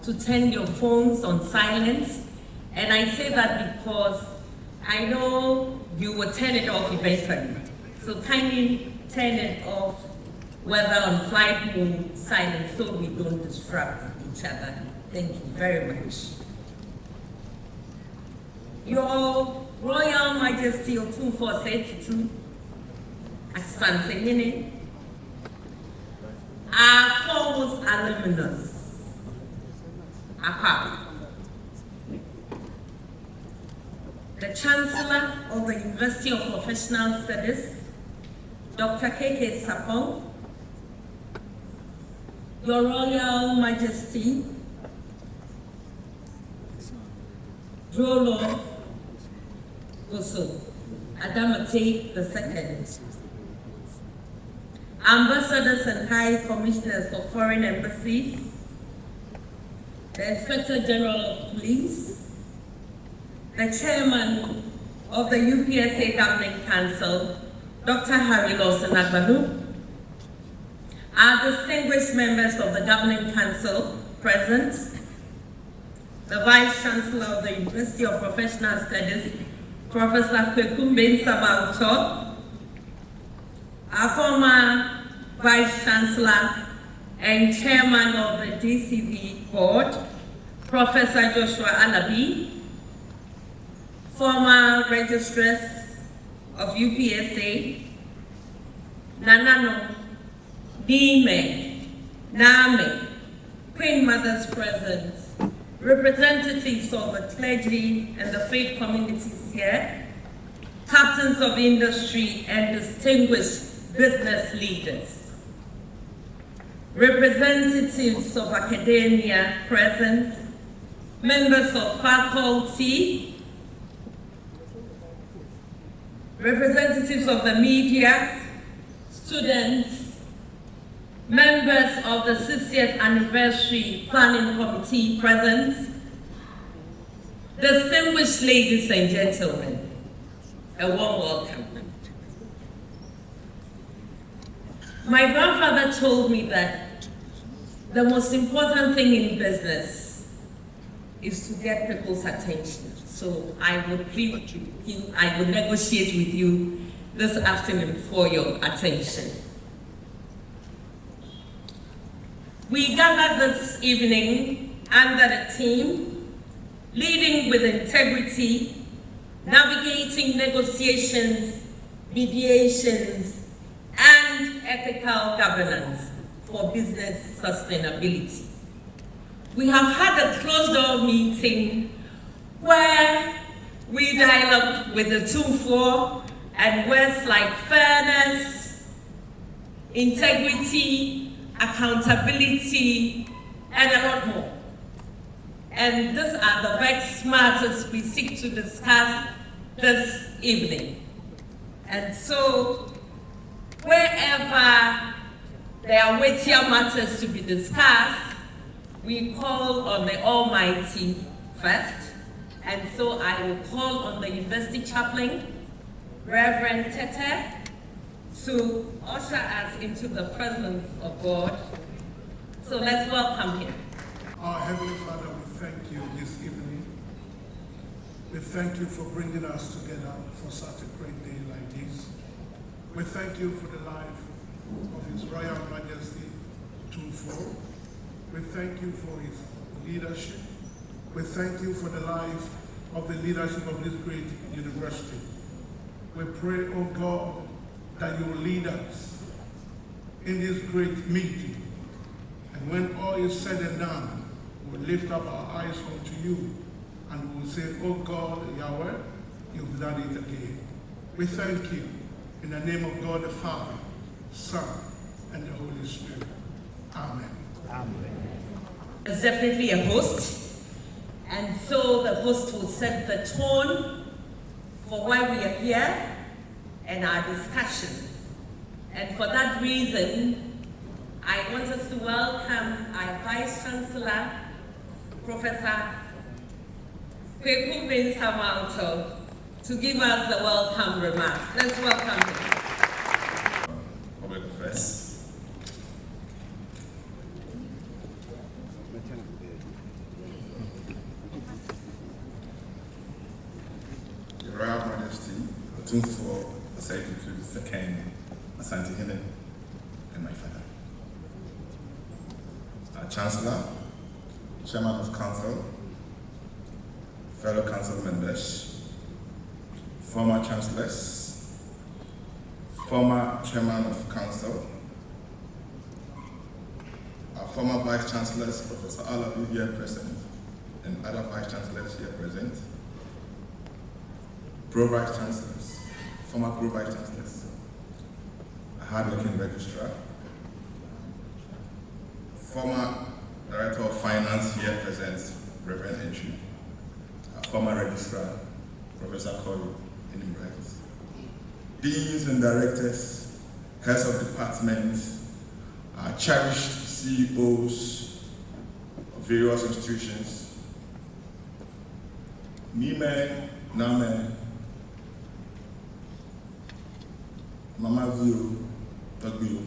To turn your phones on silent, and I say that because I know you will turn it off eventually. So kindly turn it off, whether on flight mode, silent, so we don't disrupt each other. Thank you very much. Your Royal Majesty Otumfuo to Asante our foremost alumnus. The Chancellor of the University of Professional Studies, Dr. K.K. Sapong, Your Royal Majesty, Drolo Goso, Adamate II, Ambassadors and High Commissioners of Foreign Embassies, the Inspector General of Police, the Chairman of the UPSA Governing Council, Dr. Harry Lawson-Agbanu, our distinguished members of the Governing Council present, the Vice Chancellor of the University of Professional Studies, Professor Kwekumbe Nsabaucho, our former Vice Chancellor and Chairman of the DCV Board, Professor Joshua Alabi, former Registress of UPSA, Nanano, Nime, Name, Queen Mothers present, representatives of the clergy and the faith communities here, captains of industry and distinguished business leaders, representatives of academia present, members of faculty, representatives of the media, students, members of the 60th Anniversary Planning Committee present, distinguished ladies and gentlemen, a warm welcome. My grandfather told me that the most important thing in business is to get people's attention. So I would plead with you, I would negotiate with you this afternoon for your attention. We gathered this evening under the theme, leading with integrity, navigating negotiations, mediations, and ethical governance for business sustainability. We have had a closed-door meeting where we dialogued with the Otumfuo and words like fairness, integrity, accountability, and a lot more. And these are the vexed matters we seek to discuss this evening. And so, wherever there are weightier matters to be discussed, we call on the Almighty first. And so I will call on the University Chaplain, Reverend Tete, to usher us into the presence of God. So let's welcome him. Our Heavenly Father, we thank you this evening. We thank you for bringing us together for such a great day like this. We thank you for the life of His Royal Majesty Otumfuo. We thank you for his leadership. We thank you for the life of the leadership of this great university. We pray, oh God, that you will lead us in this great meeting. And when all is said and done, we will lift up our eyes unto you and we will say, oh God, Yahweh, you've done it again. We thank you in the name of God the Father, Son, and the Holy Spirit. Amen. Amen. It's definitely a host, and so the host will set the tone for why we are here and our discussion. And for that reason, I want us to welcome our Vice Chancellor, Professor Kweku Bensamanto, to give us the welcome remarks. Let's welcome him. Public Affairs. Your Royal Majesty, Otumfuo Osei II, Asante Hene, and my father. Our Chancellor, Chairman of Council, fellow Council members, former Chancellors, former Chairman of Council, our former Vice Chancellors, Professor Alabi here present, and other Vice Chancellors here present, Pro-Vice Chancellors, former Pro-Vice Chancellors, a hard-working registrar, former Director of Finance here present, Reverend Entry, our former registrar, Professor Corey Inimbright, deans and directors, heads of departments, our cherished CEOs of various institutions, Nime, Name, Mama Vio, Togbio,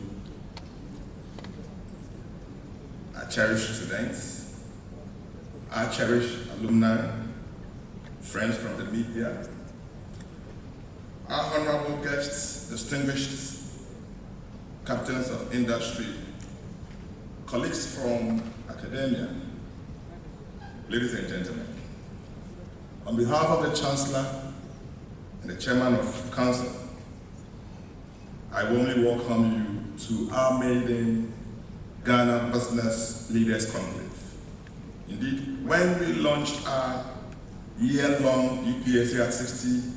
our cherished students, our cherished alumni, friends from the media, our honorable guests, distinguished captains of industry, colleagues from academia, ladies and gentlemen, on behalf of the Chancellor and the Chairman of Council, I warmly welcome you to our maiden Ghana Business Leaders Conclave. Indeed, when we launched our year-long UPSA at 60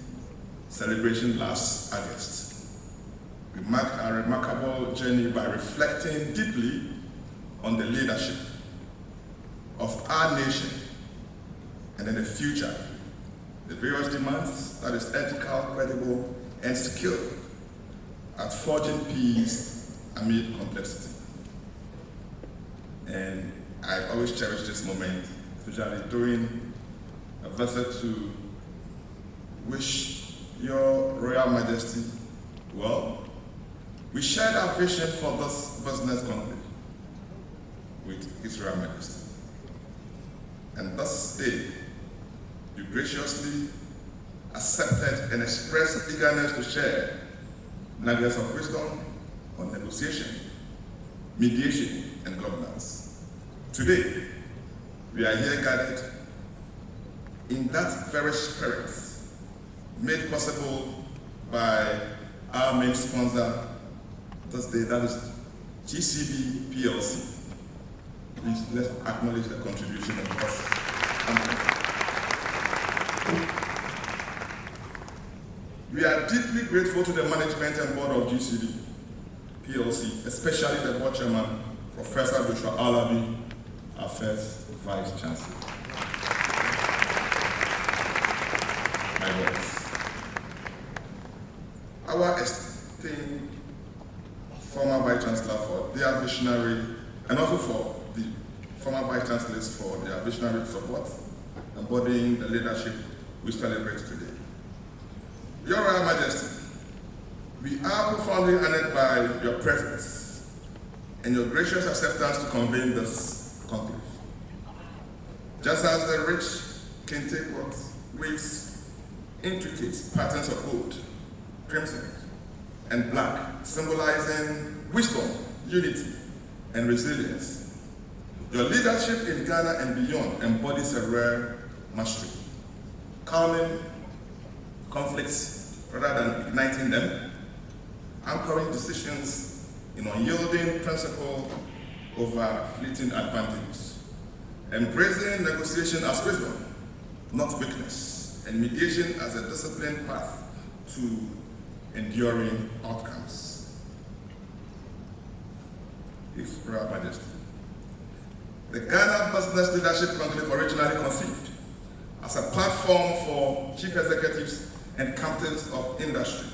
celebration last August, we marked our remarkable journey by reflecting deeply on the leadership of our nation and in the future, the various demands that is ethical, credible, and secure at forging peace amid complexity. And I always cherish this moment, especially during a visit to wish Your Royal Majesty well. We shared our vision for this business conclave with His Royal Majesty. And thus day, you graciously accepted and expressed eagerness to share nuggets of wisdom on negotiation, mediation, and governance. Today, we are here gathered in that very spirit, made possible by our main sponsor this day, that is GCB PLC. Please, let's acknowledge the contribution of us. We are deeply grateful to the management and board of GCB PLC, especially the board chairman, Professor Joshua Alabi, our first Vice Chancellor. My boss. Our esteemed former Vice Chancellor for their visionary, and also for the former Vice Chancellors for their visionary support, embodying the leadership we celebrate today. Your Royal Majesty, we are profoundly honored by your presence and your gracious acceptance to convene this conclave. Just as the rich kente cloth weaves intricate patterns of gold, crimson, and black, symbolizing wisdom, unity, and resilience, your leadership in Ghana and beyond embodies a rare mastery, calming conflicts rather than igniting them, anchoring decisions in unyielding principle over fleeting advantages, embracing negotiation as wisdom, not weakness, and mediation as a disciplined path to enduring outcomes. His Royal Majesty. The Ghana Business Leadership Conclave, originally conceived as a platform for chief executives and captains of industry,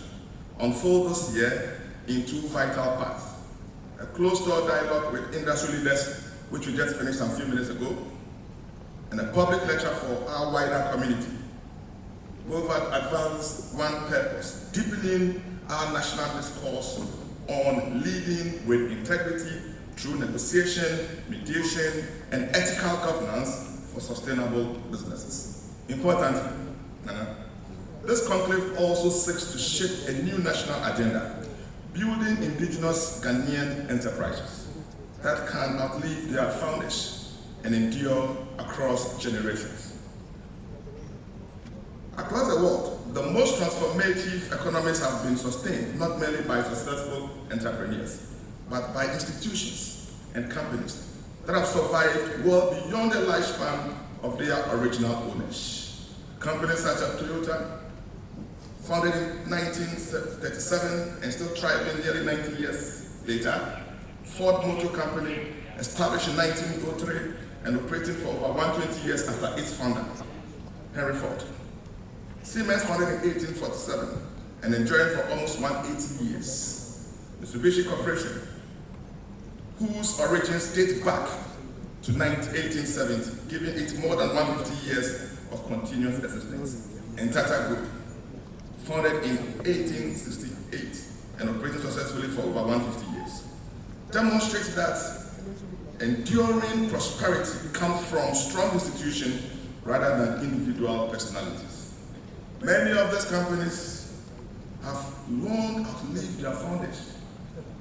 unfold this year in two vital paths. A closed-door dialogue with industry leaders, which we just finished a few minutes ago, and a public lecture for our wider community. Both advance one purpose, deepening our national discourse on leading with integrity through negotiation, mediation, and ethical governance for sustainable businesses. Importantly, this conclave also seeks to shape a new national agenda, building indigenous Ghanaian enterprises that can outlive their founders and endure across generations. Across the world, the most transformative economies have been sustained not merely by successful entrepreneurs, but by institutions and companies that have survived well beyond the lifespan of their original owners. Companies such as Toyota, founded in 1937 and still thriving nearly 90 years later. Ford Motor Company, established in 1903 and operating for over 120 years after its founder, Henry Ford. Siemens, founded in 1847 and enjoying for almost 180 years. Mitsubishi Corporation, whose origins date back to 1870, giving it more than 150 years of continuous existence. And Tata Group, founded in 1868 and operating successfully for over 150 years, demonstrates that enduring prosperity comes from strong institutions rather than individual personalities. Many of these companies have long outlived their founders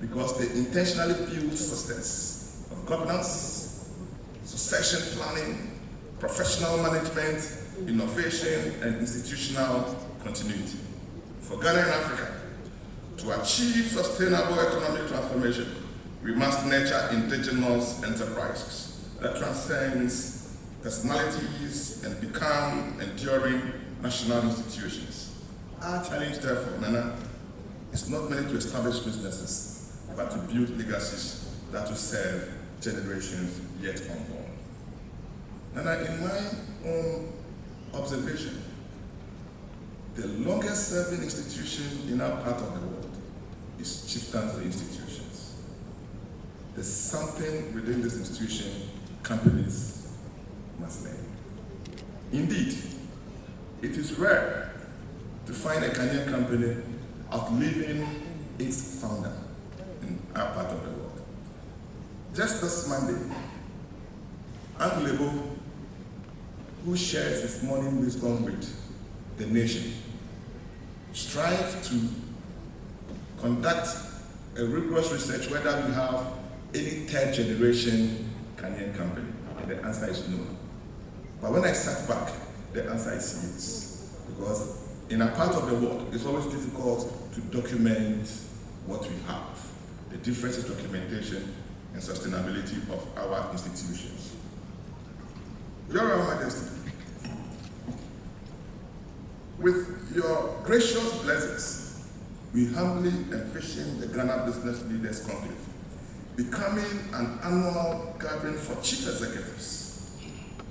because they intentionally build systems of governance, succession planning, professional management, innovation, and institutional continuity. For Ghana and Africa, to achieve sustainable economic transformation, we must nurture indigenous enterprises that transcends personalities and become enduring national institutions. Our challenge, therefore, Nana, is not merely to establish businesses, but to build legacies that will serve generations yet unborn. Nana, in my own observation, the longest serving institution in our part of the world is chieftaincy institutions. There's something within this institution companies must learn. Indeed, it is rare to find a Ghanaian company outliving its founder in our part of the world. Just this Monday, Uncle, who shares his morning wisdom with the nation, strive to conduct a rigorous research whether we have any third generation Ghanaian company, and the answer is no. But when I sat back, the answer is yes, because in a part of the world, it's always difficult to document what we have. The difference is documentation and sustainability of our institutions. Your Royal Majesty, with your gracious blessings, we humbly envision the Ghana Business Leaders Conclave becoming an annual gathering for chief executives,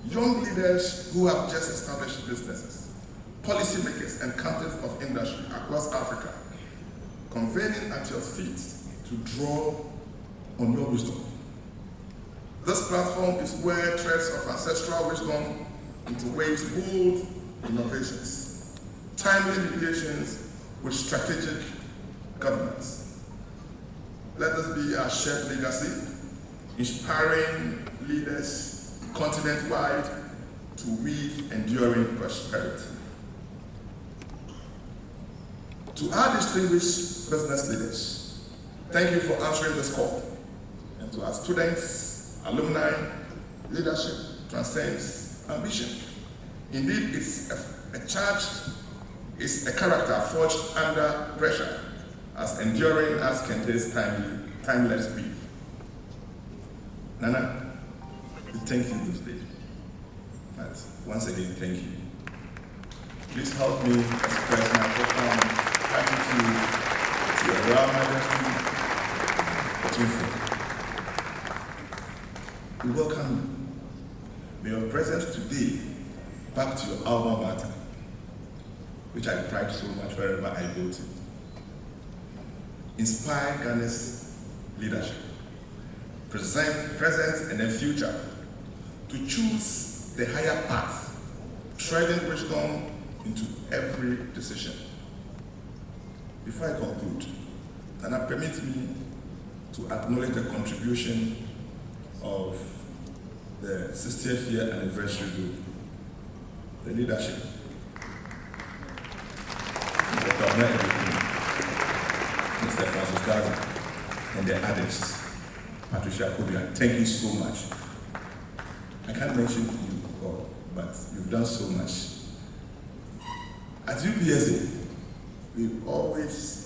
young leaders who have just established businesses, policymakers and captains of industry across Africa, convening at your feet to draw on your wisdom. This platform is where threads of ancestral wisdom interweave bold innovations, timely mediations with strategic governance. Let this be our shared legacy, inspiring leaders continent-wide to weave enduring prosperity. To our distinguished business leaders, thank you for answering this call. And to our students, alumni, leadership transcends ambition. Indeed, it's a character forged under pressure, as enduring as Kente's timeless brief. Nana, thank you this day. But once again, thank you. Please help me express my profound gratitude to your Royal Majesty, Otumfuo. We welcome you. May your presence today back to your alma mater, which I pride so much wherever I go to, inspire Ghana's leadership, present and the future, to choose the higher path, treading wisdom into every decision. Before I conclude, can I permit me to acknowledge the contribution of the 60th year anniversary group, the leadership, Mr. Francis Gaza, and the adults, Patricia Kobia. Thank you so much. I can't mention you all, but you've done so much. At UPSA, we always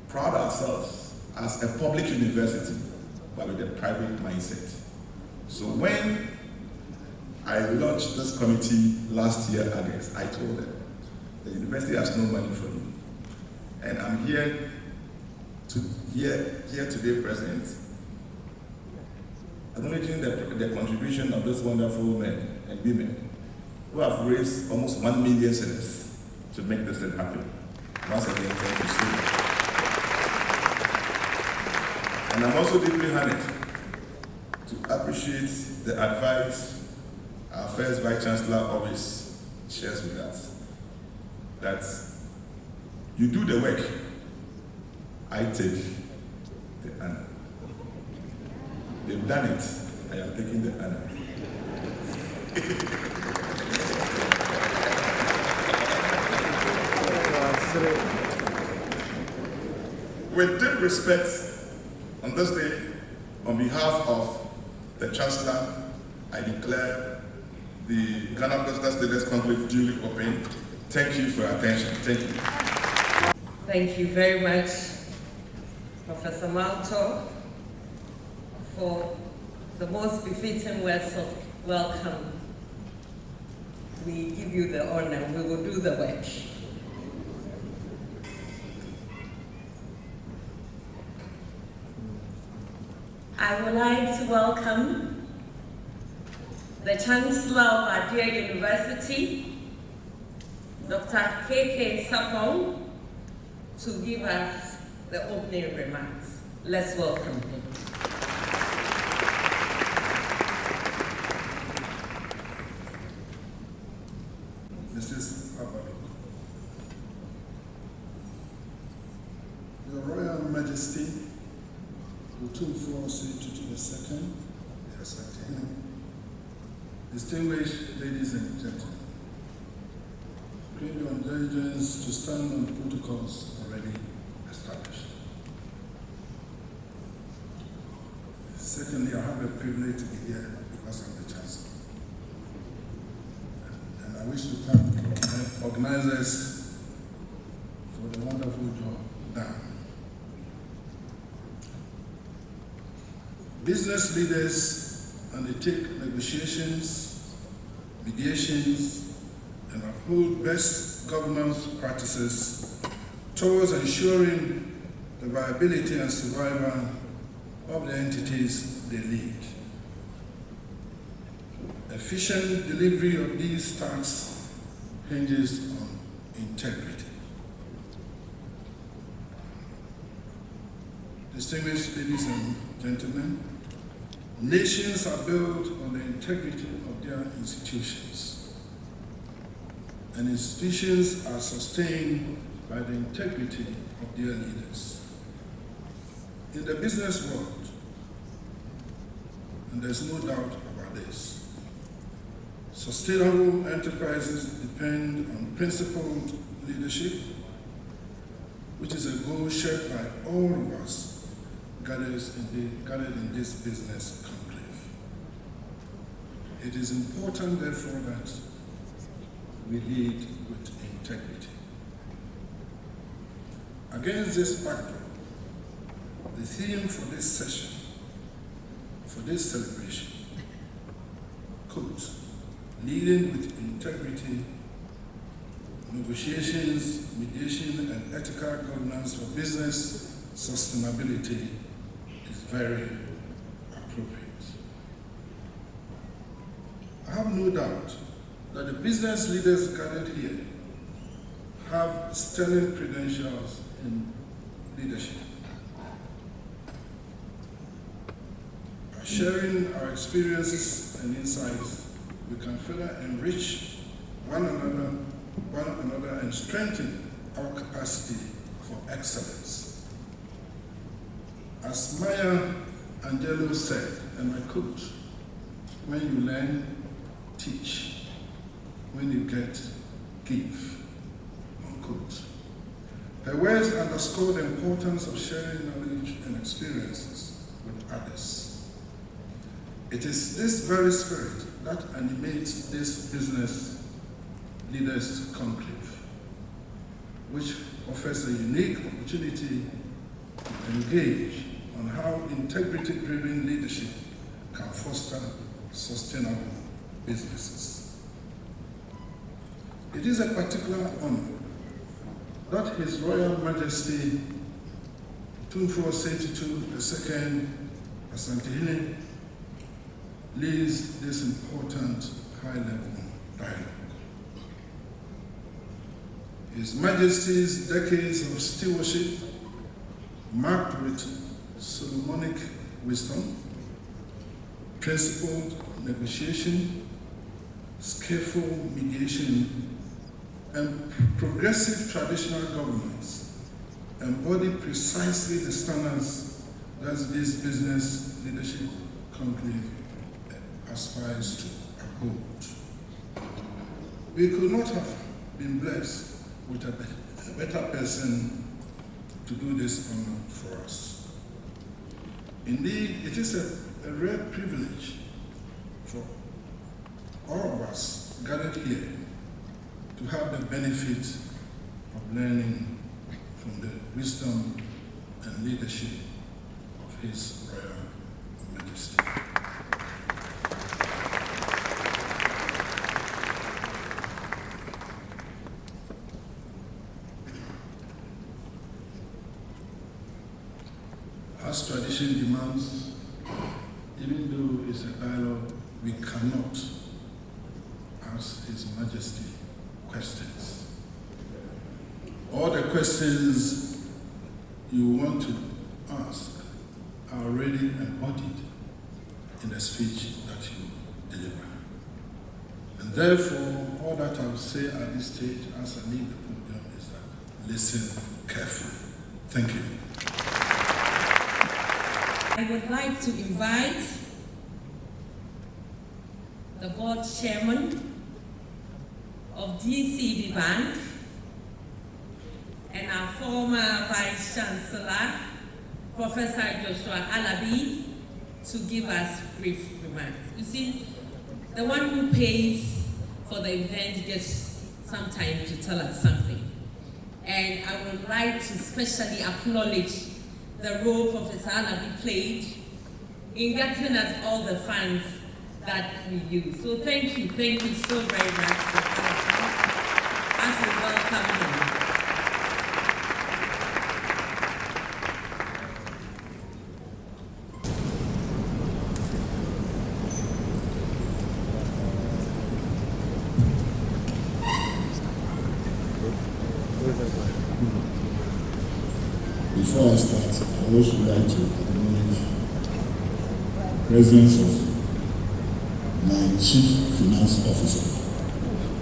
proud ourselves as a public university, but with a private mindset. So when I launched this committee last year, August, I told them, the university has no money for you. And I'm here today present, acknowledging the contribution of those wonderful men and women who have raised almost 1 million cedis to make this thing happen. Once again, thank you so much. And I'm also deeply honored to appreciate the advice our first Vice Chancellor always shares with us, that you do the work, I take the honor. They've done it, I am taking the honor. With deep respect, on this day, on behalf of the Chancellor, I declare the Ghana Business Leaders Conclave duly open. Thank you for your attention. Thank you. Thank you very much, Professor Malto, for the most befitting words of welcome. We give you the honor. We will do the work. I would like to welcome the Chancellor of our dear University, Dr. K.K. Sapong, to give us the opening remarks. Let's welcome him. Mrs. Abalik, Your Royal Majesty, Otumfuo II, yes, distinguished ladies and gentlemen, claim your indulgence to stand on protocols already established. Secondly, I have the privilege to be here because I'm the Chancellor. And I wish to thank the organizers for the wonderful job done. Business leaders undertake negotiations, mediations, and uphold best governance practices towards ensuring the viability and survival of the entities they lead. Efficient delivery of these tasks hinges on integrity. Distinguished ladies and gentlemen, nations are built on the integrity of their institutions, and institutions are sustained by the integrity of their leaders. In the business world, and there's no doubt about this, sustainable enterprises depend on principled leadership, which is a goal shared by all of us gathered in this business conclave. It is important, therefore, that we lead with integrity. Against this backdrop, the theme for this session, for this celebration, quote, leading with integrity, negotiations, mediation, and ethical governance for business sustainability is very appropriate. I have no doubt that the business leaders gathered here have sterling credentials in leadership. By sharing our experiences and insights, we can further enrich one another and strengthen our capacity for excellence. As Maya Angelou said, and I quote, when you learn, teach. When you get, give, unquote. Her words underscore the importance of sharing knowledge and experiences with others. It is this very spirit that animates this business leaders conclave, which offers a unique opportunity to engage on how integrity-driven leadership can foster sustainable businesses. It is a particular honor that His Royal Majesty Otumfuo II Asantehene leads this important high-level dialogue. His Majesty's decades of stewardship, marked with Solomonic wisdom, principled negotiation, skillful mediation, and progressive traditional governance, embody precisely the standards that this business leadership conclave aspires to uphold. We could not have been blessed with a better person to do this honor for us. Indeed, it is a rare privilege for all of us gathered here to have the benefit of learning from the wisdom and leadership of His Royal Majesty. As tradition demands, even though it's a dialogue, we cannot ask His Majesty questions. All the questions you want to ask are already embodied in the speech that you deliver. And therefore, all that I will say at this stage as I leave the podium is that listen carefully. Thank you. I would like to invite the board chairman of DCB Bank and our former Vice Chancellor, Professor Joshua Alabi, to give us brief remarks. You see, the one who pays for the event gets some time to tell us something. And I would like to specially acknowledge the role Professor Alabi played in getting us all the funds that we use. So thank you so very much for coming as we welcome coming in. Before I start, I also would like to acknowledge the presence of my Chief Finance Officer.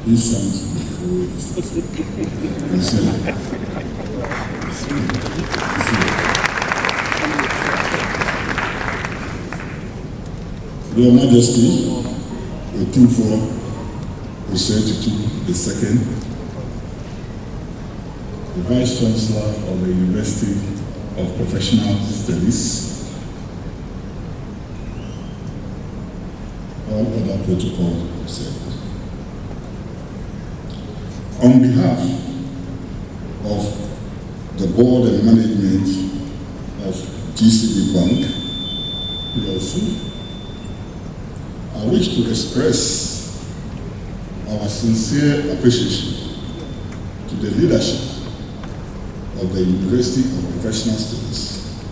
He sounds Your Majesty, Otumfuo II, the Vice Chancellor of the University of Professional Studies, all other protocol observed. On behalf of the board and management of GCB Bank PLC, I wish to express our sincere appreciation to the leadership of the University of Professional Studies,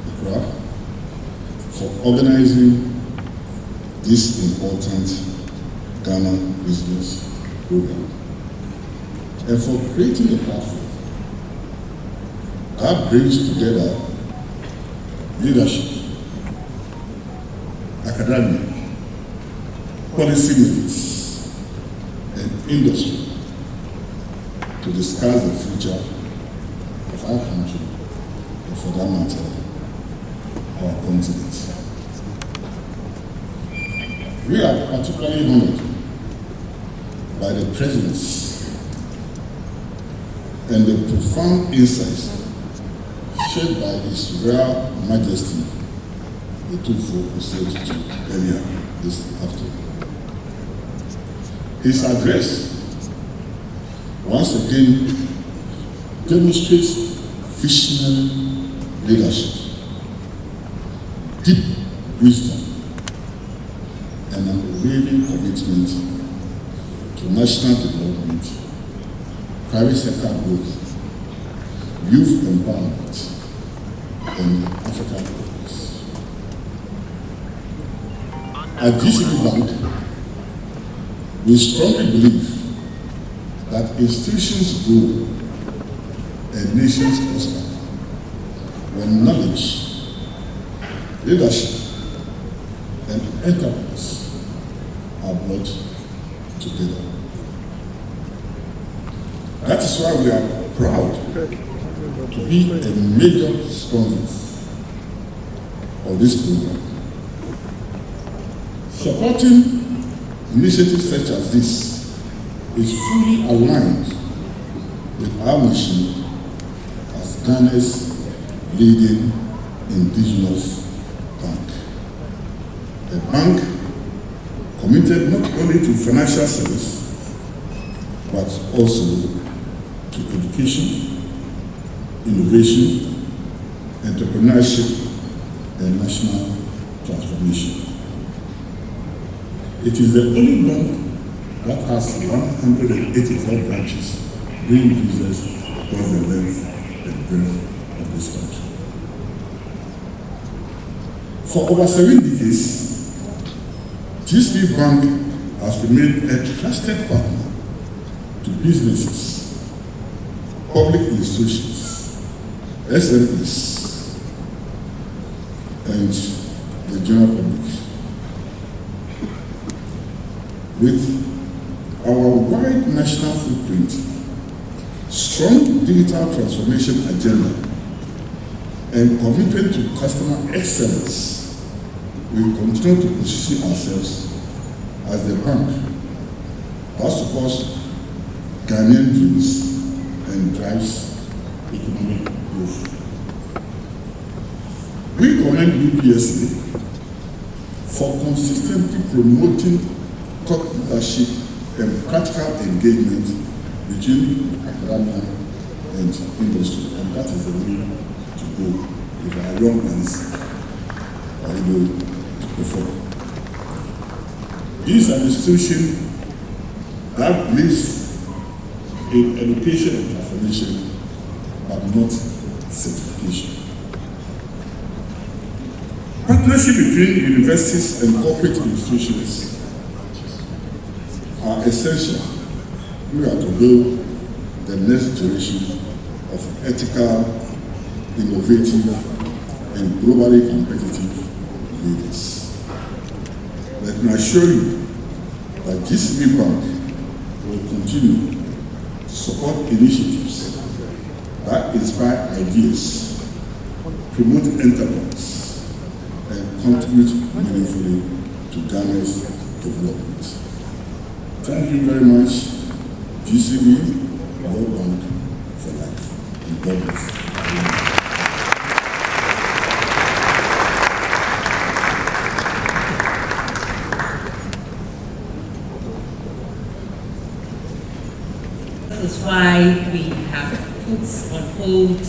ICRA, for organizing this important Ghana business program and for creating a platform that brings together leadership, academia, policymakers, and industry to discuss the future of our country, and for that matter, our continent. We are particularly honored by the presence and the profound insights shared by His Royal Majesty Otumfuo II earlier this afternoon. His address once again demonstrates visionary leadership, deep wisdom, and an unwavering commitment to national development, private sector growth, youth empowerment, and African progress. At GCB Bank, we strongly believe that institutions grow and nations prosper when knowledge, leadership, and enterprise are brought together. That is why we are proud to be a major sponsor of this program. Supporting initiatives such as this is fully aligned with our mission as Ghana's leading indigenous bank. A bank committed not only to financial service, but also to education, innovation, entrepreneurship, and national transformation. It is the only bank that has 184 branches doing business across the length and breadth of this country. For over 7 decades, GCB Bank has remained a trusted partner to businesses, public institutions, SMEs, and the general public. With our wide national footprint, strong digital transformation agenda, and commitment to customer excellence, we continue to position ourselves as the bank that supports Ghanaian dreams and drives economic growth. We commend UPSA for consistently promoting thought leadership and practical engagement between academia and industry, and that is the way to go if our young ones are able to perform. This is an institution that believes in education and transformation, but not certification. Partnership between universities and corporate institutions are essential if we are to build the next generation of ethical, innovative, and globally competitive leaders. Let me assure you that GCB Bank will continue to support initiatives that inspire ideas, promote enterprise, and contribute meaningfully to Ghana's development. Thank you very much, GCB World Bank for Life. And God bless. This is why we have put on hold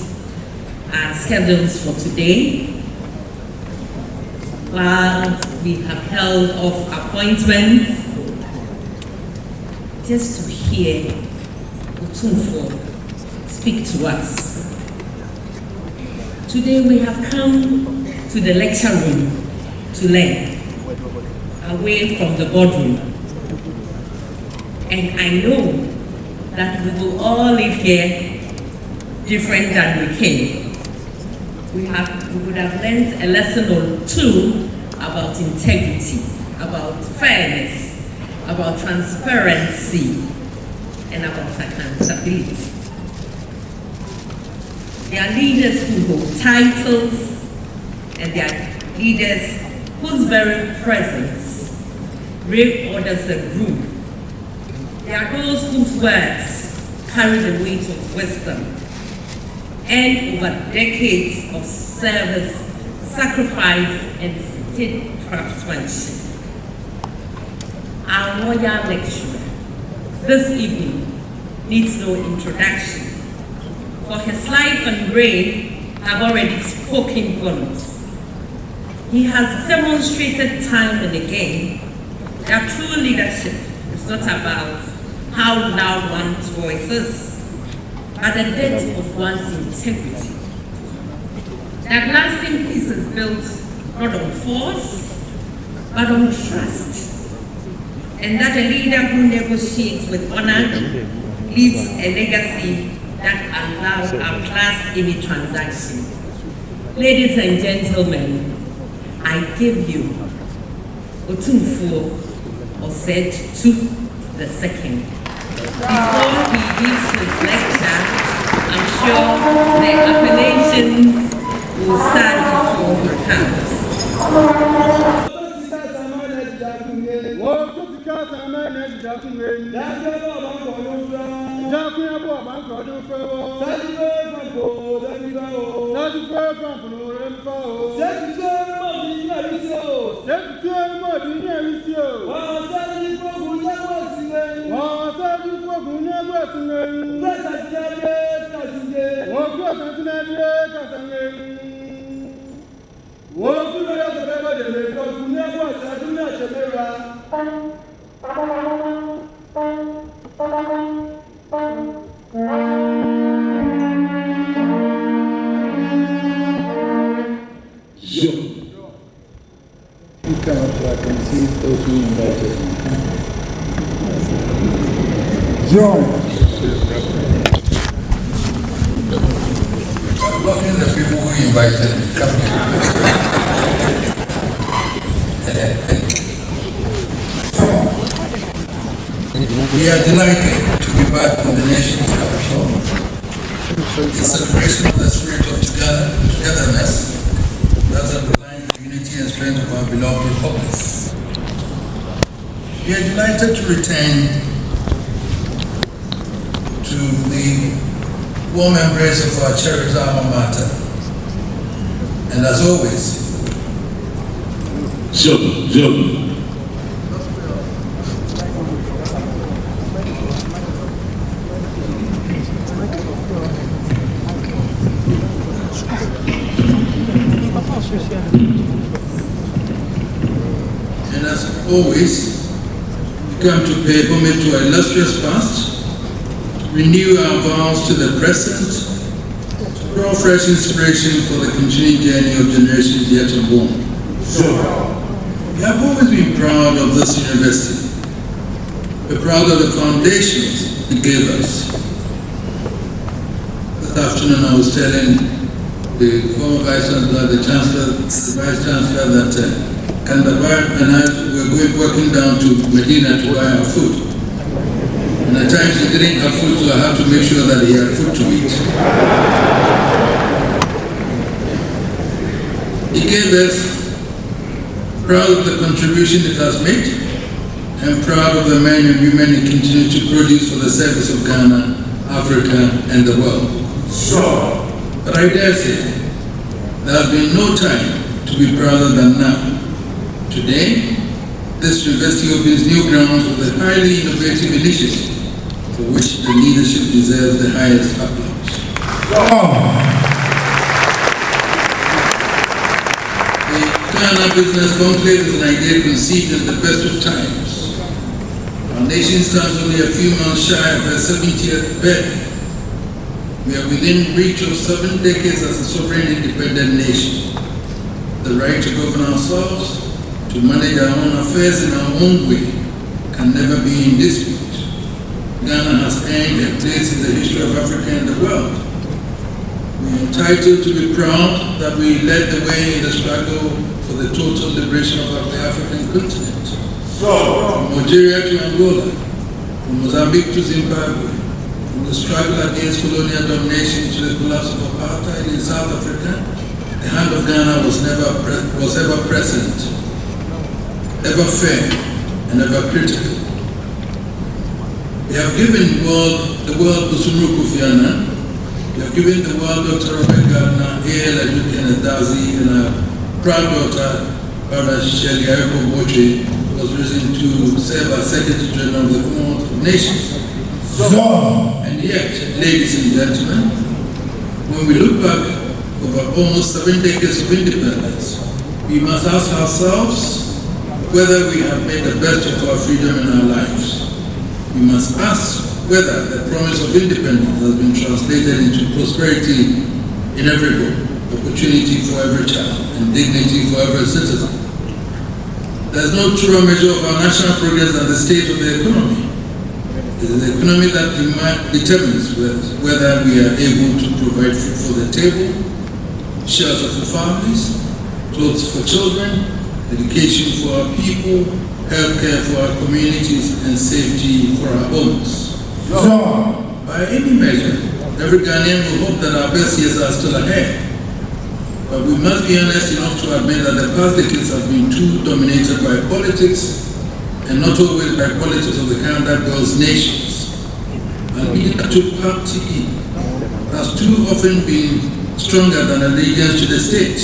our schedules for today, while we have held off appointments just to hear Otumfuo speak to us. Today we have come to the lecture room to learn, away from the boardroom. And I know that we will all live here different than we came. We would have learned a lesson or two about integrity, about fairness, about transparency, and about accountability. There are leaders who hold titles, and there are leaders whose very presence reorders the room. There are those whose words carry the weight of wisdom, and over decades of service, sacrifice, and state craftsmanship. Our royal lecturer this evening needs no introduction, for his life and reign have already spoken volumes. He has demonstrated time and again that true leadership is not about how loud one's voice is, but the depth of one's integrity. That lasting peace is built not on force, but on trust. And that a leader who negotiates with honor leaves a legacy that allows outlast any transaction. Ladies and gentlemen, I give you Otumfuo II. Before he gives his lecture, I'm sure the appellations will start before he comes. John. Look at the people who invited me. Come We are delighted to be back in the nation's capital in celebration of the spirit of togetherness that underlines the unity and strength of our beloved republic. We are delighted to return to the warm embrace of our cherished alma mater. And as always, and as always, we come to pay homage to our illustrious past, renew our vows to the present, to draw fresh inspiration for the continuing journey of generations yet unborn. We have always been proud of this university. We're proud of the foundations it gave us. This afternoon I was telling the former Vice Chancellor, the Vice Chancellor that Kandabab and I were working down to Medina to buy our food. And at times he didn't have food, so I had to make sure that he had food to eat. He gave us, proud of the contribution it has made, and proud of the men and women it continues to produce for the service of Ghana, Africa, and the world. Sure. But I dare say, there has been no time to be prouder than now. Today, this university opens new grounds with a highly innovative initiative for which the leadership deserves the highest applause. The Ghana Business Conclave is an idea conceived in the best of times. Our nation stands only a few months shy of her 70th birthday. We are within reach of 7 decades as a sovereign independent nation. The right to govern ourselves, to manage our own affairs in our own way, can never be in dispute. Ghana has earned a place in the history of Africa and the world. We are entitled to be proud that we led the way in the struggle for the total liberation of the African continent. From Algeria to Angola, from Mozambique to Zimbabwe, from the struggle against colonial domination to the collapse of apartheid in South Africa, the hand of Ghana was ever present, ever fair, and ever critical. We have given the world Otumfuo Kofi Annan. We have given the world Dr. Robert Gardner, A.L. Aduke Dazi, and our proud daughter, Brother Shelley Ayoko Boche, was risen to serve as Secretary General of the Commonwealth of Nations. And yet, ladies and gentlemen, when we look back over almost 7 decades of independence, we must ask ourselves whether we have made the best of our freedom in our lives. We must ask whether the promise of independence has been translated into prosperity in every home, opportunity for every child, and dignity for every citizen. There is no truer measure of our national progress than the state of the economy. It is the economy that determines whether we are able to provide food for the table, shelter for families, clothes for children, education for our people, healthcare for our communities, and safety for our homes. By any measure, every Ghanaian will hope that our best years are still ahead. But we must be honest enough to admit that the past decades have been too dominated by politics, and not always by politics of the kind that builds nations. Allegiance to party has too often been stronger than allegiance to the state.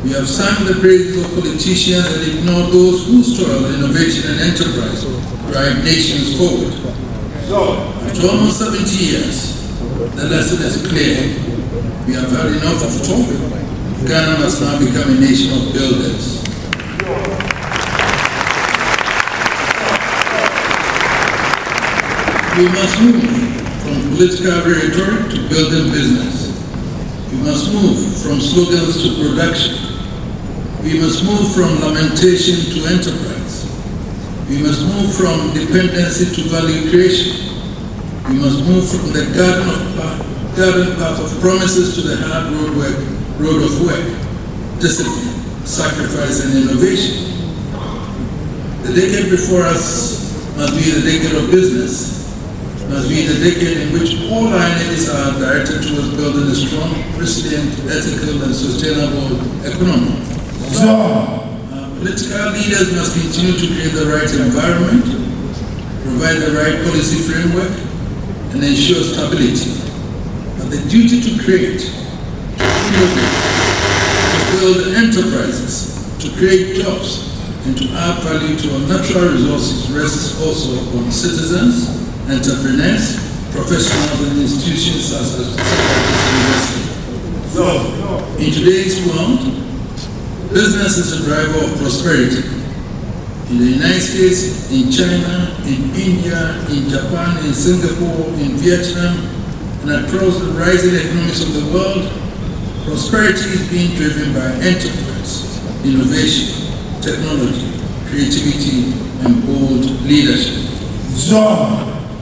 We have sung the praises of politicians and ignored those whose toil, innovation, and enterprise drive nations forward. After almost 70 years, the lesson is clear. We have had enough of talking. Ghana must now become a nation of builders. We must move from political rhetoric to building business. We must move from slogans to production. We must move from lamentation to enterprise. We must move from dependency to value creation. We must move from the garden path of promises to the hard road of work, discipline, sacrifice, and innovation. The decade before us must be the decade of business. Must be the decade in which all our energies are directed towards building a strong, resilient, ethical, and sustainable economy. Political leaders must continue to create the right environment, provide the right policy framework, and ensure stability. But the duty to create, to innovate, to build enterprises, to create jobs, and to add value to our natural resources rests also on citizens, entrepreneurs, professionals, and institutions such as this university. In today's world, business is a driver of prosperity. in the United States, in China, in India, in Japan, in Singapore, in Vietnam, and across the rising economies of the world, prosperity is being driven by enterprise, innovation, technology, creativity, and bold leadership.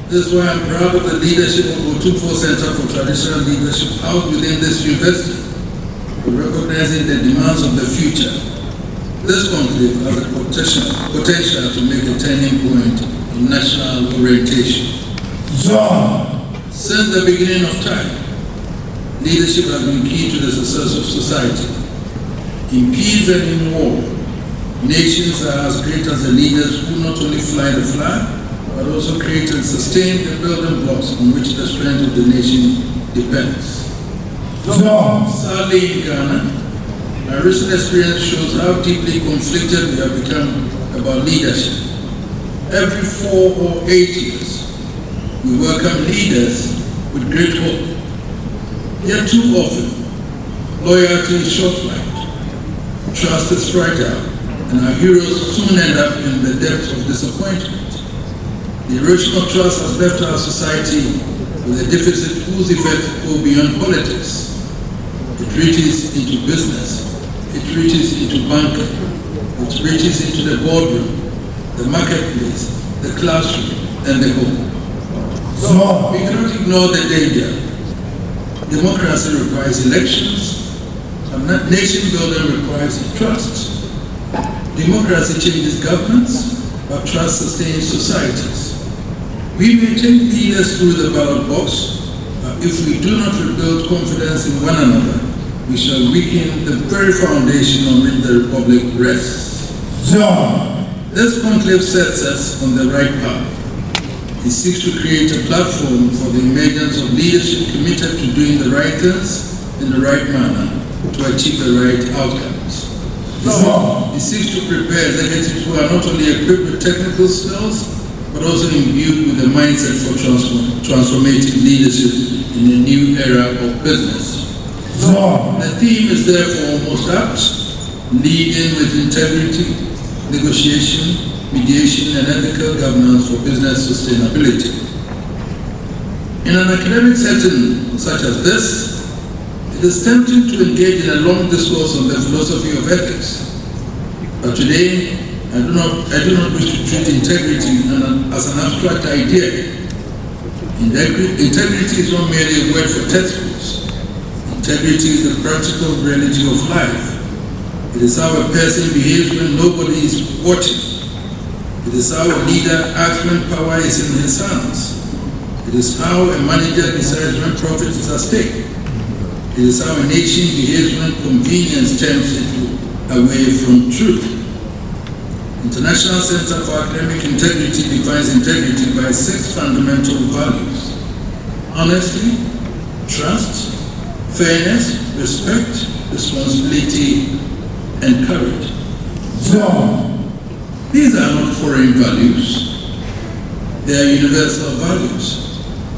This is why I'm proud of the leadership of Otumfuo Center for Traditional Leadership housed within this university, for recognizing the demands of the future. This conclave has the potential to make a turning point in national orientation. Since the beginning of time, leadership has been key to the success of society. In peace and in war, nations are as great as the leaders who not only fly the flag, but also create and sustain the building blocks on which the strength of the nation depends. Sadly, in Ghana, my recent experience shows how deeply conflicted we have become about leadership. Every 4 or 8 years, we welcome leaders with great hope. Yet too often, loyalty is short-lived, trust is fragile, and our heroes soon end up in the depths of disappointment. The erosion of trust has left our society with a deficit whose effects go beyond politics. It reaches into business, it reaches into banking, it reaches into the boardroom, the marketplace, the classroom, and the home. We cannot ignore the danger. Democracy requires elections, and nation building requires trust. Democracy changes governments, but trust sustains societies. We may take leaders through the ballot box, but if we do not rebuild confidence in one another, we shall weaken the very foundation on which the Republic rests. This conclave sets us on the right path. It seeks to create a platform for the emergence of leadership committed to doing the right things in the right manner to achieve the right outcomes. It seeks to prepare executives who are not only equipped with technical skills, but also imbued with a mindset for transformative leadership in a new era of business. The theme is therefore almost apt: leading with integrity, negotiation, mediation, and ethical governance for business sustainability. In an academic setting such as this, it is tempting to engage in a long discourse on the philosophy of ethics. But today, I do not wish to treat integrity as an abstract idea. Integrity is not merely a word for textbooks. Integrity is the practical reality of life. It is how a person behaves when nobody is watching. It is how a leader acts when power is in his hands. It is how a manager decides when profit is at stake. It is how a nation behaves when convenience tempts it away from truth. International Center for Academic Integrity defines integrity by 6 fundamental values: honesty, trust, fairness, respect, responsibility, and courage. These are not foreign values. They are universal values.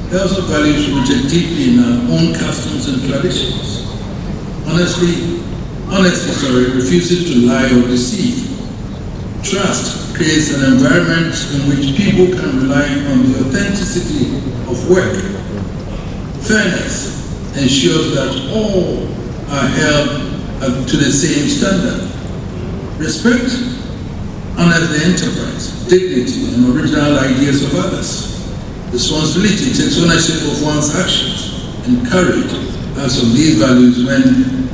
They are also values rooted deeply in our own customs and traditions. Honesty refuses to lie or deceive. Trust creates an environment in which people can rely on the authenticity of work. Fairness ensures that all are held to the same standard. Respect honors the enterprise, dignity, and original ideas of others. Responsibility takes ownership of one's actions, and courage acts on these values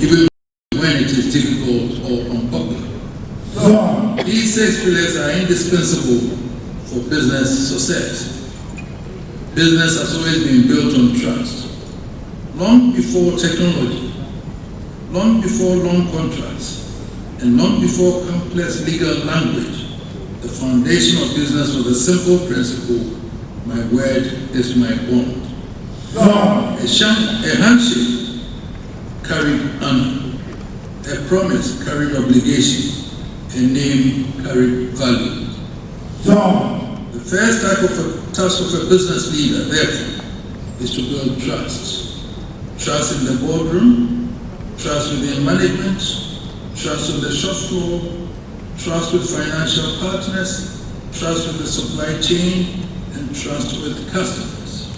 even when it is difficult or unpopular. These 6 pillars are indispensable for business success. Business has always been built on trust. Long before technology, long before long contracts, and long before complex legal language, the foundation of business was a simple principle: my word is my bond. A handshake carried honor, a promise carried obligation, a name carried value. The first task of a business leader, therefore, is to build trust. Trust in the boardroom, trust within management, trust on the shop floor, trust with financial partners, trust with the supply chain, and trust with customers.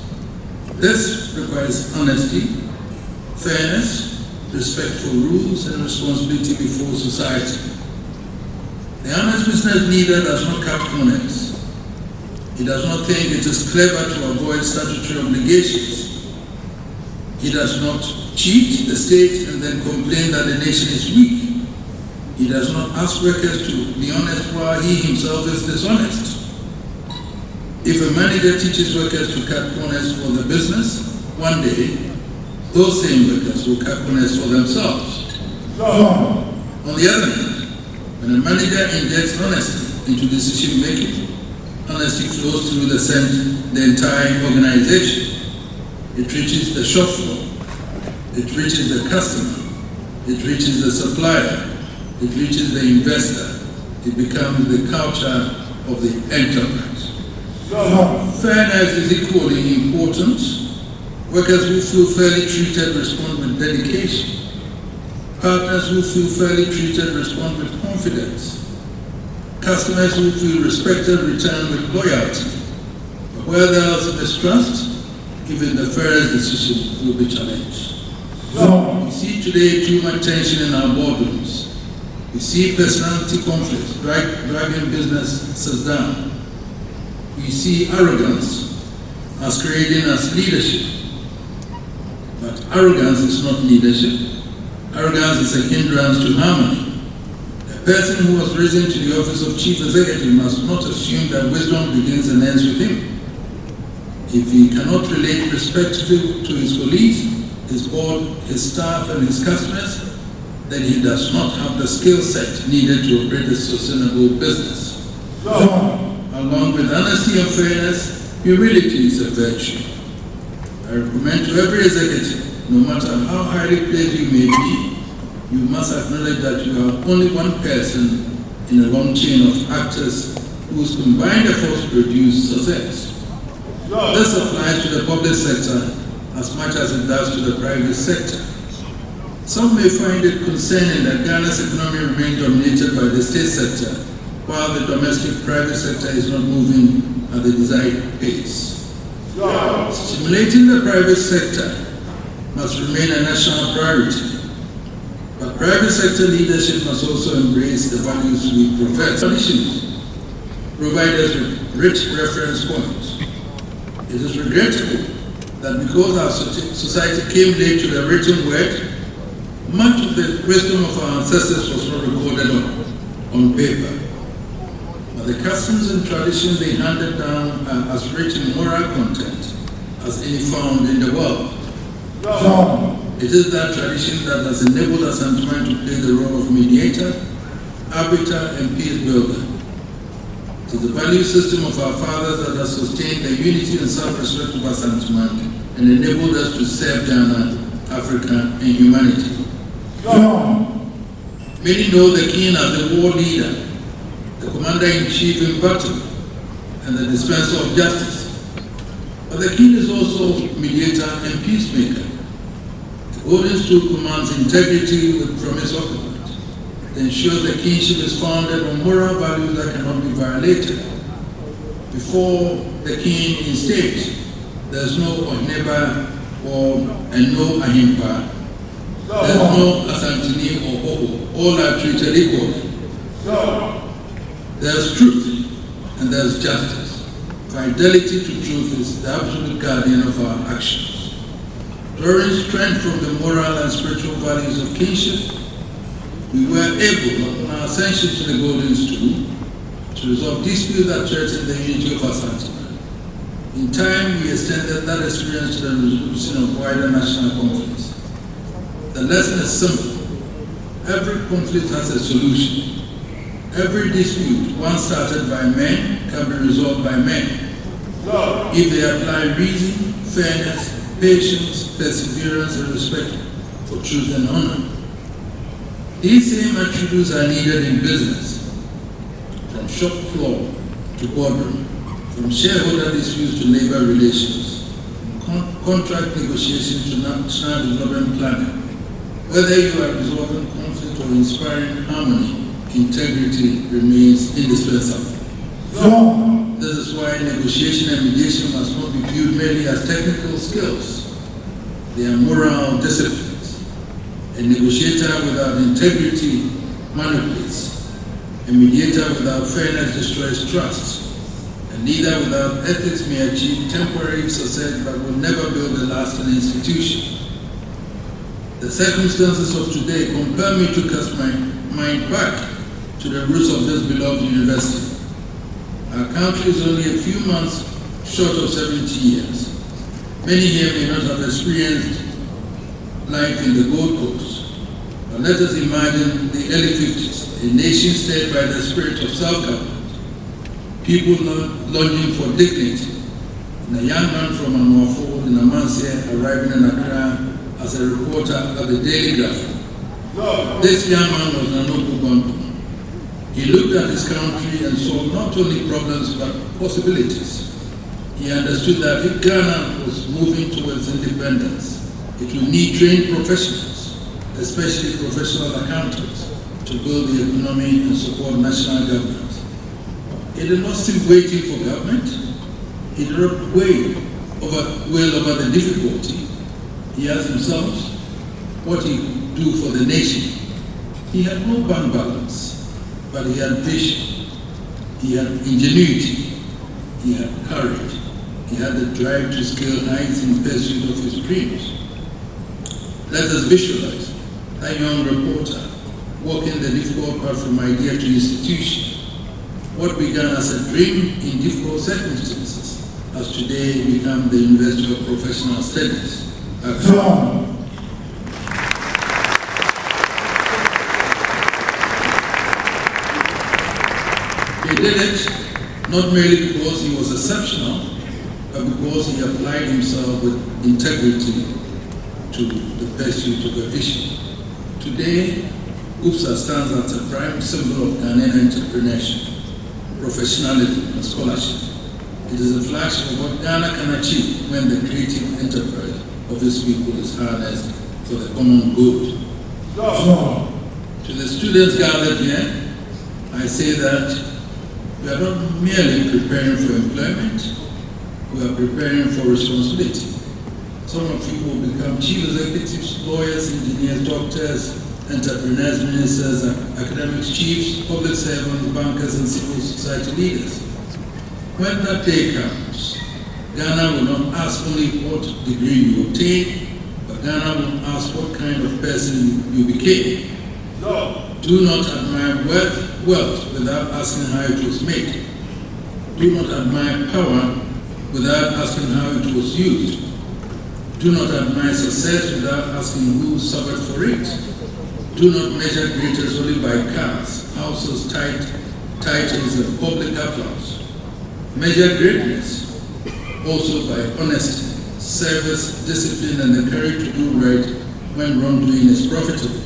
This requires honesty, fairness, respect for rules, and responsibility before society. The honest business leader does not cut corners. He does not think it is clever to avoid statutory obligations. He does not cheat the state and then complain that the nation is weak. He does not ask workers to be honest while he himself is dishonest. If a manager teaches workers to cut corners for the business, one day, those same workers will cut corners for themselves. On the other hand, when a manager injects honesty into decision making, honesty flows through the entire organization. It reaches the shop floor, it reaches the customer, it reaches the supplier, it reaches the investor. It becomes the culture of the enterprise. Fairness is equally important. Workers who feel fairly treated respond with dedication. Partners who feel fairly treated respond with confidence. Customers who feel respected return with loyalty. But where there is mistrust, even the fairest decision will be challenged. We see today too much tension in our boardrooms. We see personality conflicts dragging businesses down. We see arrogance masquerading as leadership. But arrogance is not leadership. Arrogance is a hindrance to harmony. A person who has risen to the office of chief executive must not assume that wisdom begins and ends with him. If he cannot relate respectfully to his colleagues, his board, his staff, and his customers, then he does not have the skill set needed to operate a sustainable business. Along with honesty and fairness, humility is a virtue. I recommend to every executive, no matter how highly placed you may be, you must acknowledge that you are only one person in a long chain of actors whose combined efforts produce success. This applies to the public sector as much as it does to the private sector. Some may find it concerning that Ghana's economy remains dominated by the state sector, while the domestic private sector is not moving at the desired pace. Stimulating the private sector must remain a national priority, but private sector leadership must also embrace the values we profess. Traditions provide us with rich reference points. It is regrettable that because our society came late to the written word, much of the wisdom of our ancestors was not recorded on paper. But the customs and traditions they handed down are as rich in moral content as any found in the world. It is that tradition that has enabled us to play the role of mediator, arbiter, and peace builder. It is the value system of our fathers that has sustained the unity and self-respect of us and enabled us to serve Ghana, Africa, and humanity. Many know the king as the war leader, the commander-in-chief in battle, and the dispenser of justice. But the king is also mediator and peacemaker. The golden stool commands integrity from its occupant. It ensures the kingship is founded on moral values that cannot be violated. Before the king in state, there's no Ohneba and no Ahimpa. There's no Asantini or Hobo. All are treated equally. There's truth and there's justice. Fidelity to truth is the absolute guardian of our actions. Drawing strength from the moral and spiritual values of kingship, we were able, upon our ascension to the golden stool, to resolve disputes that threatened the unity of our Asante. In time, we extended that experience to the resolution of wider national conflicts. The lesson is simple. Every conflict has a solution. Every dispute, once started by men, can be resolved by men. If they apply reason, fairness, patience, perseverance, and respect for truth and honor. These same attributes are needed in business, from shop floor to boardroom, from shareholder disputes to labor relations, from contract negotiation to national development planning. Whether you are resolving conflict or inspiring harmony integrity remains indispensable. This is why negotiation and mediation must not be viewed merely as technical skills. They are moral disciplines. A negotiator without integrity manipulates. A mediator without fairness destroys trust. A leader without ethics may achieve temporary success but will never build a lasting institution. The circumstances of today compel me to cast my mind back to the roots of this beloved university. Our country is only a few months short of 70 years. Many here may not have experienced life in the Gold Coast, but let us imagine the early 50s, a nation stirred by the spirit of self-government, people longing for dignity, and a young man from Otumfuo in Amansia arriving in Accra as a reporter at the Daily Graphic. This young man was Nanoku Gwampo. He looked at his country and saw not only problems but possibilities. He understood that if Ghana was moving towards independence, it would need trained professionals, especially professional accountants, to build the economy and support national government. He did not sit waiting for government. He did not wail over the difficulty. He asked himself what he could do for the nation. He had no bank balance, but he had vision, he had ingenuity, he had courage, he had the drive to scale heights in pursuit of his dreams. Let us visualize that young reporter walking the difficult path from idea to institution. What began as a dream in difficult circumstances has today become the University of Professional Studies. He did it not merely because he was exceptional, but because he applied himself with integrity to the pursuit of a vision. Today, UPSA stands as a prime symbol of Ghanaian entrepreneurship, professionalism, and scholarship. It is a flash of what Ghana can achieve when the creative enterprise of its people is harnessed for the common good. To the students gathered here, I say that we are not merely preparing for employment, we are preparing for responsibility. Some of you will become chief executives, lawyers, engineers, doctors, entrepreneurs, ministers, academics, chiefs, public servants, bankers, and civil society leaders. When that day comes, Ghana will not ask only what degree you obtained, but Ghana will ask what kind of person you became. Do not admire wealth without asking how it was made. Do not admire power without asking how it was used. Do not admire success without asking who suffered for it. Do not measure greatness only by cars, houses, titles, and public applause. Measure greatness also by honesty, service, discipline, and the courage to do right when wrongdoing is profitable.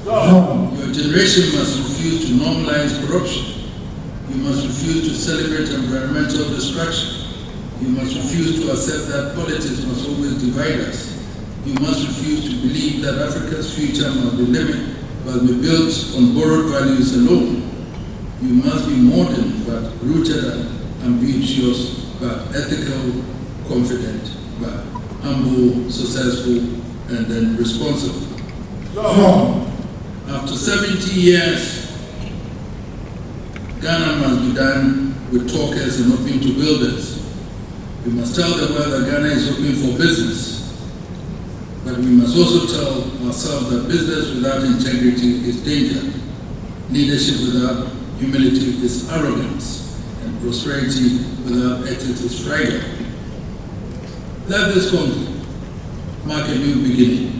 Your generation must refuse to normalize corruption. You must refuse to celebrate environmental destruction. You must refuse to accept that politics must always divide us. You must refuse to believe that Africa's future must be built on borrowed values alone. You must be modern but rooted and ambitious but ethical, confident but humble, successful, and then responsible. After 70 years, Ghana must be done with talkers and open to builders. We must tell the world that Ghana is open for business. But we must also tell ourselves that business without integrity is danger. Leadership without humility is arrogance. And prosperity without ethics is fragile. Let this conclave mark a new beginning.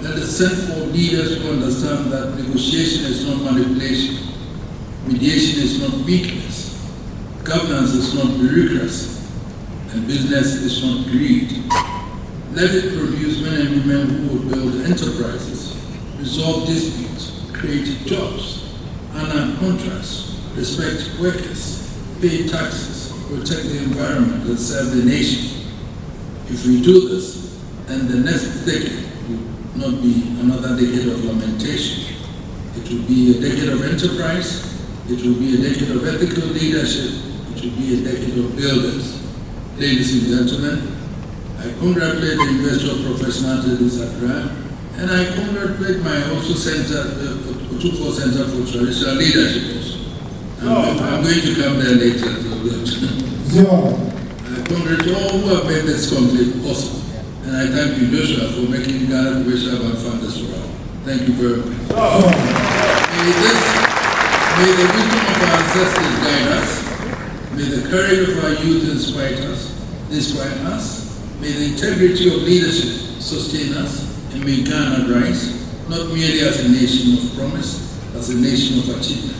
Let us send for leaders who understand that negotiation is not manipulation, mediation is not weakness, governance is not bureaucracy, and business is not greed. Let it produce men and women who will build enterprises, resolve disputes, create jobs, honor contracts, respect workers, pay taxes, protect the environment, and serve the nation. If we do this, then the next decade will not be another decade of lamentation, It will be a decade of enterprise. It will be a decade of ethical leadership. It will be a decade of builders. Ladies and gentlemen, I congratulate the Investor of Professionals in Accra, and I congratulate my also Otumfuo Center for Traditional Leadership also. I'm going to come there later. I congratulate all who have made this conclave possible. And I thank you, Joshua, for making Ghana Bishop and Founders Forum. Thank you very much. May the wisdom of our ancestors guide us. May the courage of our youth inspire us. May the integrity of leadership sustain us. And may Ghana rise, not merely as a nation of promise, as a nation of achievement.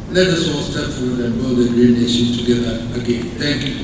Let us all step forward and build a great nation together again. Thank you.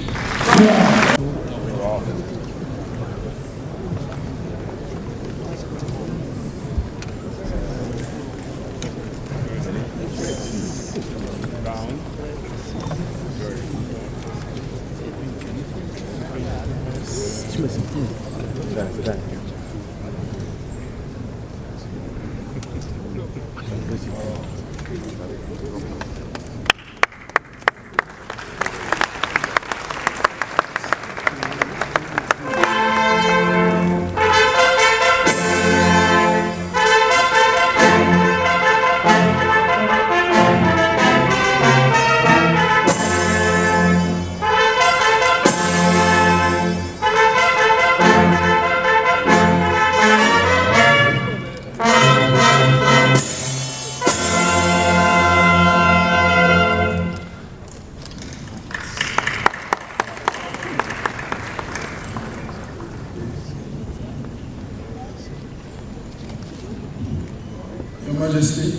Your Majesty,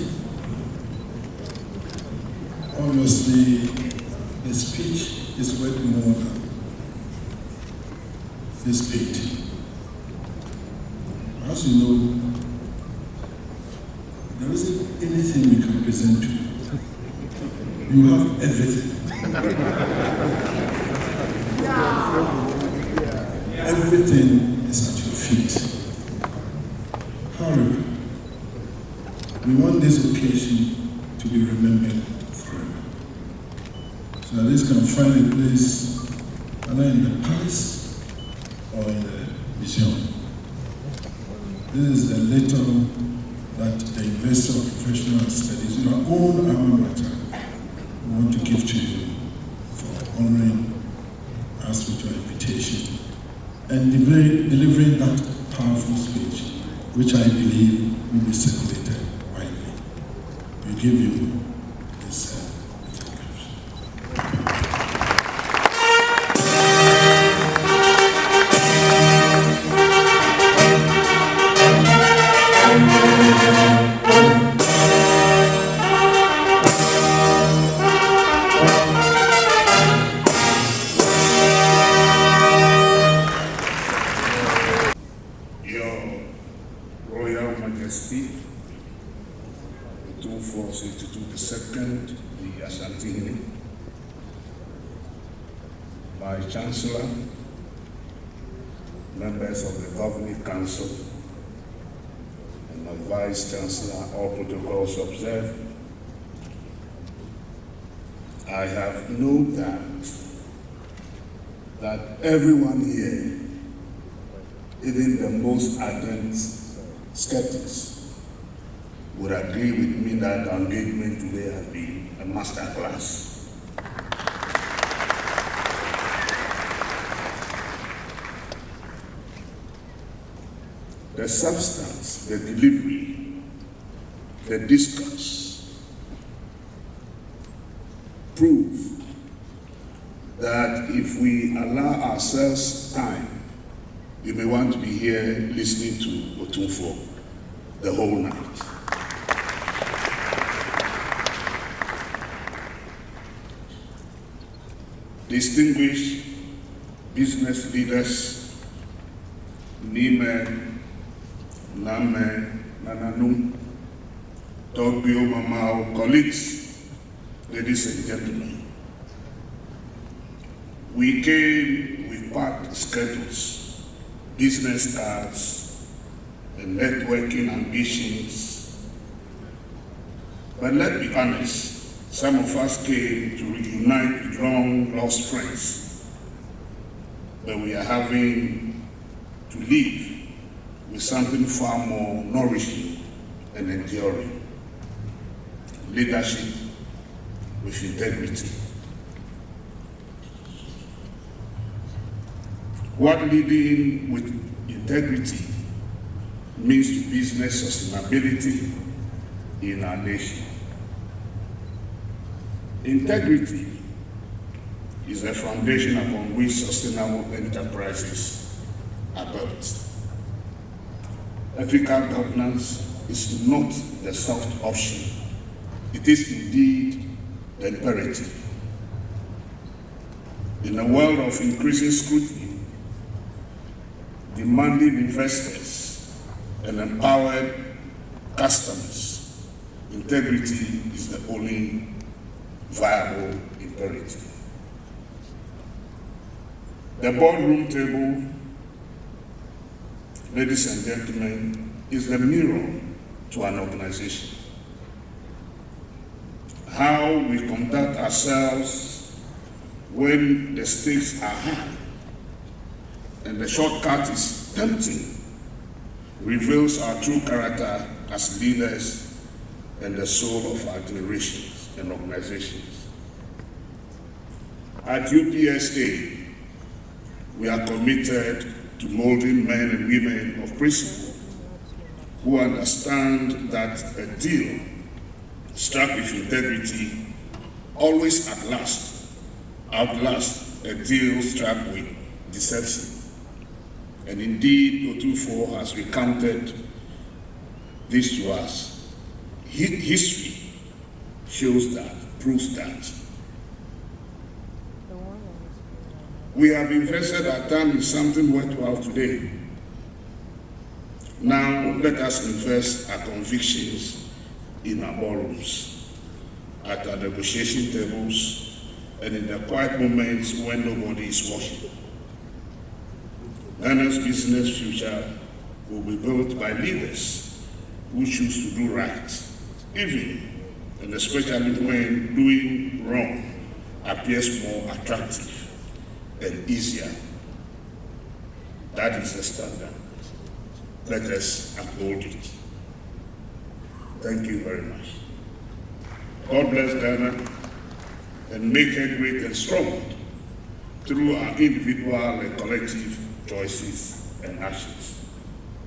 obviously the speech is worth more than this page. As you know, there isn't anything we can present to you. You have everything. Everything is at your feet. However, we want this occasion to be remembered forever. So that this can find a place either in the palace or in the museum. This is the letter that the Investor of Professional Studies, in our own alma mater, we want to give to you for honoring us with your invitation and delivering that powerful speech, which I believe will be circulated widely. We give you this introduction. Your Royal Majesty, Otumfuo II, the Ashanti, my Chancellor, members of the Governing Council, and my Vice Chancellor, all protocols observed, I have no doubt that everyone here, even the most ardent skeptics, would agree with me that our engagement today has been a masterclass. The substance, the delivery, the discourse prove that if we allow ourselves time, you may want to be here listening to Otumfuo the whole night. Distinguished business leaders, Nime, Name, Nananu, Togbio, Mamao, colleagues, ladies and gentlemen, we came with packed schedules, business cards, and networking ambitions, But let's be honest, some of us came to reunite with long-lost friends, but we are having to leave with something far more nourishing and enduring. Leadership with integrity. What leading with integrity means to business sustainability in our nation. Integrity is the foundation upon which sustainable enterprises are built. Ethical governance is not the soft option. It is indeed the imperative. In a world of increasing scrutiny, demanding investors and empowered customers, integrity is the only viable imperative. The boardroom table, ladies and gentlemen, is the mirror to an organization. How we conduct ourselves when the stakes are high and the shortcut is tempting reveals our true character as leaders and the soul of our generations and organizations. At UPSA, we are committed to molding men and women of principle who understand that a deal struck with integrity always outlasts a deal struck with deception. And indeed, Otumfuo has recounted this to us. History shows that, proves that. We have invested our time in something worthwhile today. Now, let us invest our convictions in our boardrooms, at our negotiation tables, and in the quiet moments when nobody is watching. Ghana's business future will be built by leaders who choose to do right, even and especially when doing wrong appears more attractive and easier. That is the standard. Let us uphold it. Thank you very much. God bless Ghana and make her great and strong through our individual and collective choices and actions.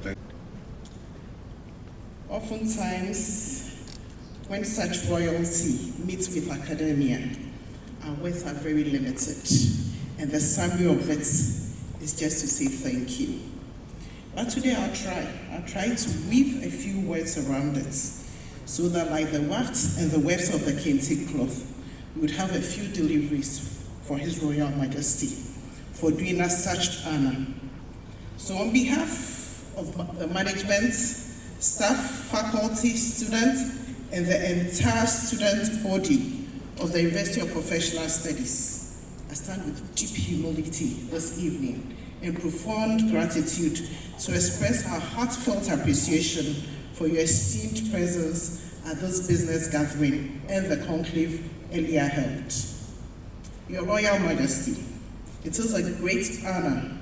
Thank you. Oftentimes, when such royalty meets with academia, our words are very limited, and the summary of it is just to say thank you. But today I'll try to weave a few words around it, so that like the wafts and the wefts of the kente cloth, we would have a few deliveries for His Royal Majesty for doing us such honor. So on behalf of the management, staff, faculty, students, and the entire student body of the University of Professional Studies, I stand with deep humility this evening and profound gratitude to express our heartfelt appreciation for your esteemed presence at this business gathering and the conclave earlier held. Your Royal Majesty, it is a great honor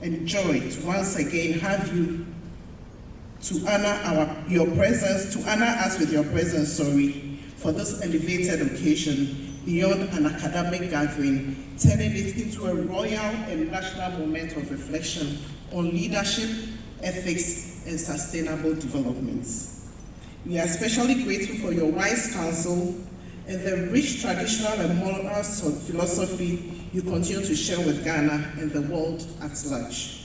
and joy to once again have you to honor your presence, to honor us with your presence, for this elevated occasion beyond an academic gathering, turning it into a royal and national moment of reflection on leadership, ethics, and sustainable developments. We are especially grateful for your wise counsel and the rich traditional and moral philosophy you continue to share with Ghana and the world at large.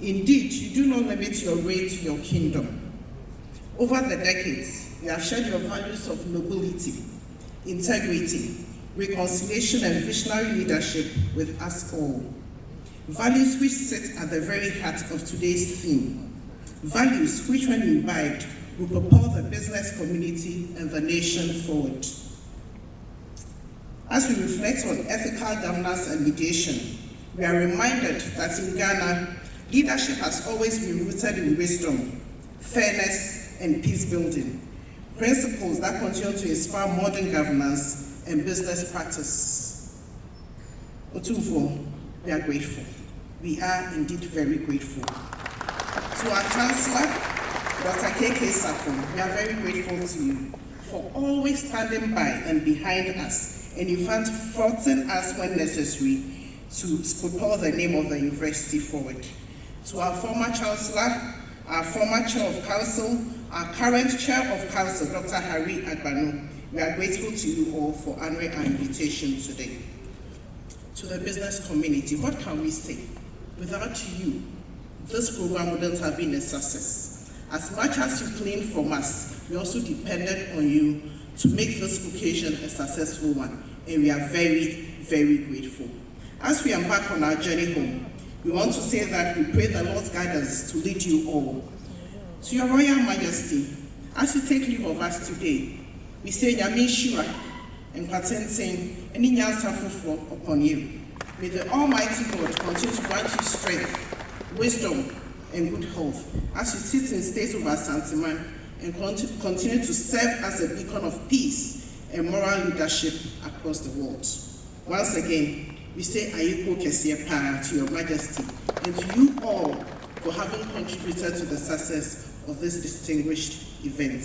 Indeed, you do not limit your reign to your kingdom. Over the decades, you have shared your values of nobility, integrity, reconciliation, and visionary leadership with us all. Values which sit at the very heart of today's theme. Values which, when imbibed, will propel the business community and the nation forward. As we reflect on ethical governance and mediation, we are reminded that in Ghana, leadership has always been rooted in wisdom, fairness, and peace building, principles that continue to inspire modern governance and business practice. Otumfuo, we are grateful. We are indeed very grateful. To our Chancellor, Dr. K.K. Sako, we are very grateful to you for always standing by and behind us, and in fact, faulting us when necessary to propel the name of the university forward. To our former Chancellor, our former Chair of Council, our current Chair of Council, Dr. Harry Agbanu, we are grateful to you all for honoring our invitation today. To the business community, what can we say? Without you, this program wouldn't have been a success. As much as you claim from us, we also depended on you to make this occasion a successful one, and we are very, very grateful. As we embark on our journey home, we want to say that we pray the Lord's guidance to lead you all. To your Royal Majesty, as you take leave of us today, we say Nyame Shira and Patenten and Nyansa Fufuo upon you. May the Almighty God continue to grant you strength, wisdom, and good health as you sit in state of Asanteman and continue to serve as a beacon of peace and moral leadership across the world. Once again, we say Ayiko Kesiepa to your Majesty and to you all for having contributed to the success of this distinguished event.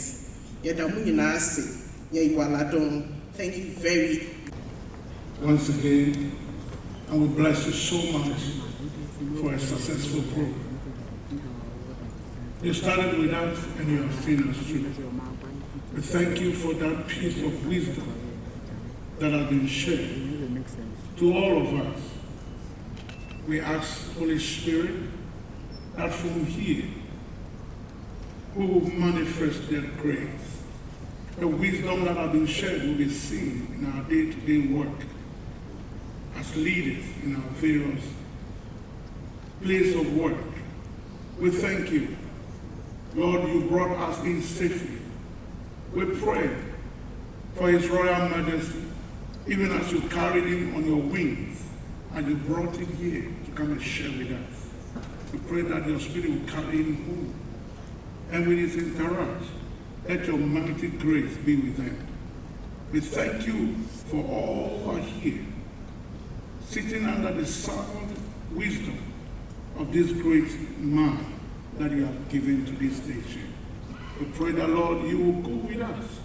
Thank you very much. Once again, I will bless you so much for a successful program. You started with us and you have seen us through. We thank you for that piece of wisdom that has been shared to all of us. We ask, Holy Spirit, that from here we will manifest that grace. The wisdom that has been shared will be seen in our day-to-day work as leaders in our various places of work. We thank you. Lord, you brought us in safely. We pray for His Royal Majesty, even as you carried him on your wings and you brought him here to come and share with us. We pray that your Spirit will carry him home. And with his entourage, let your mighty grace be with them. We thank you for all who are here, sitting under the sound wisdom of this great man that you have given to this nation. We pray that, Lord, you will go with us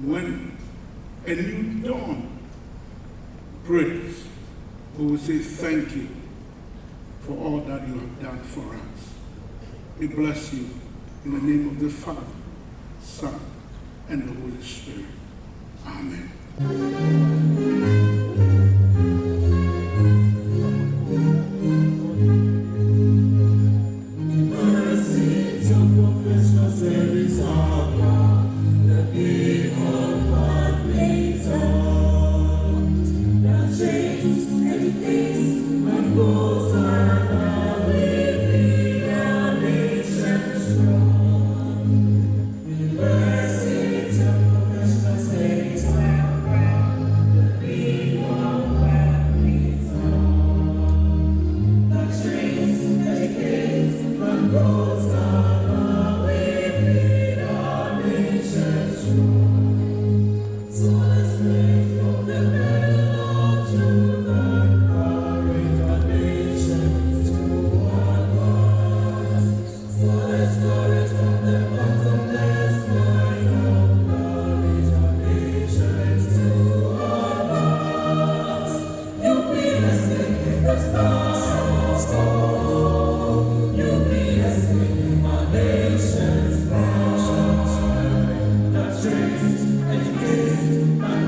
when a new dawn breaks. We will say thank you for all that you have done for us. We bless you in the name of the Father, Son, and the Holy Spirit. Amen.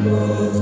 Lord.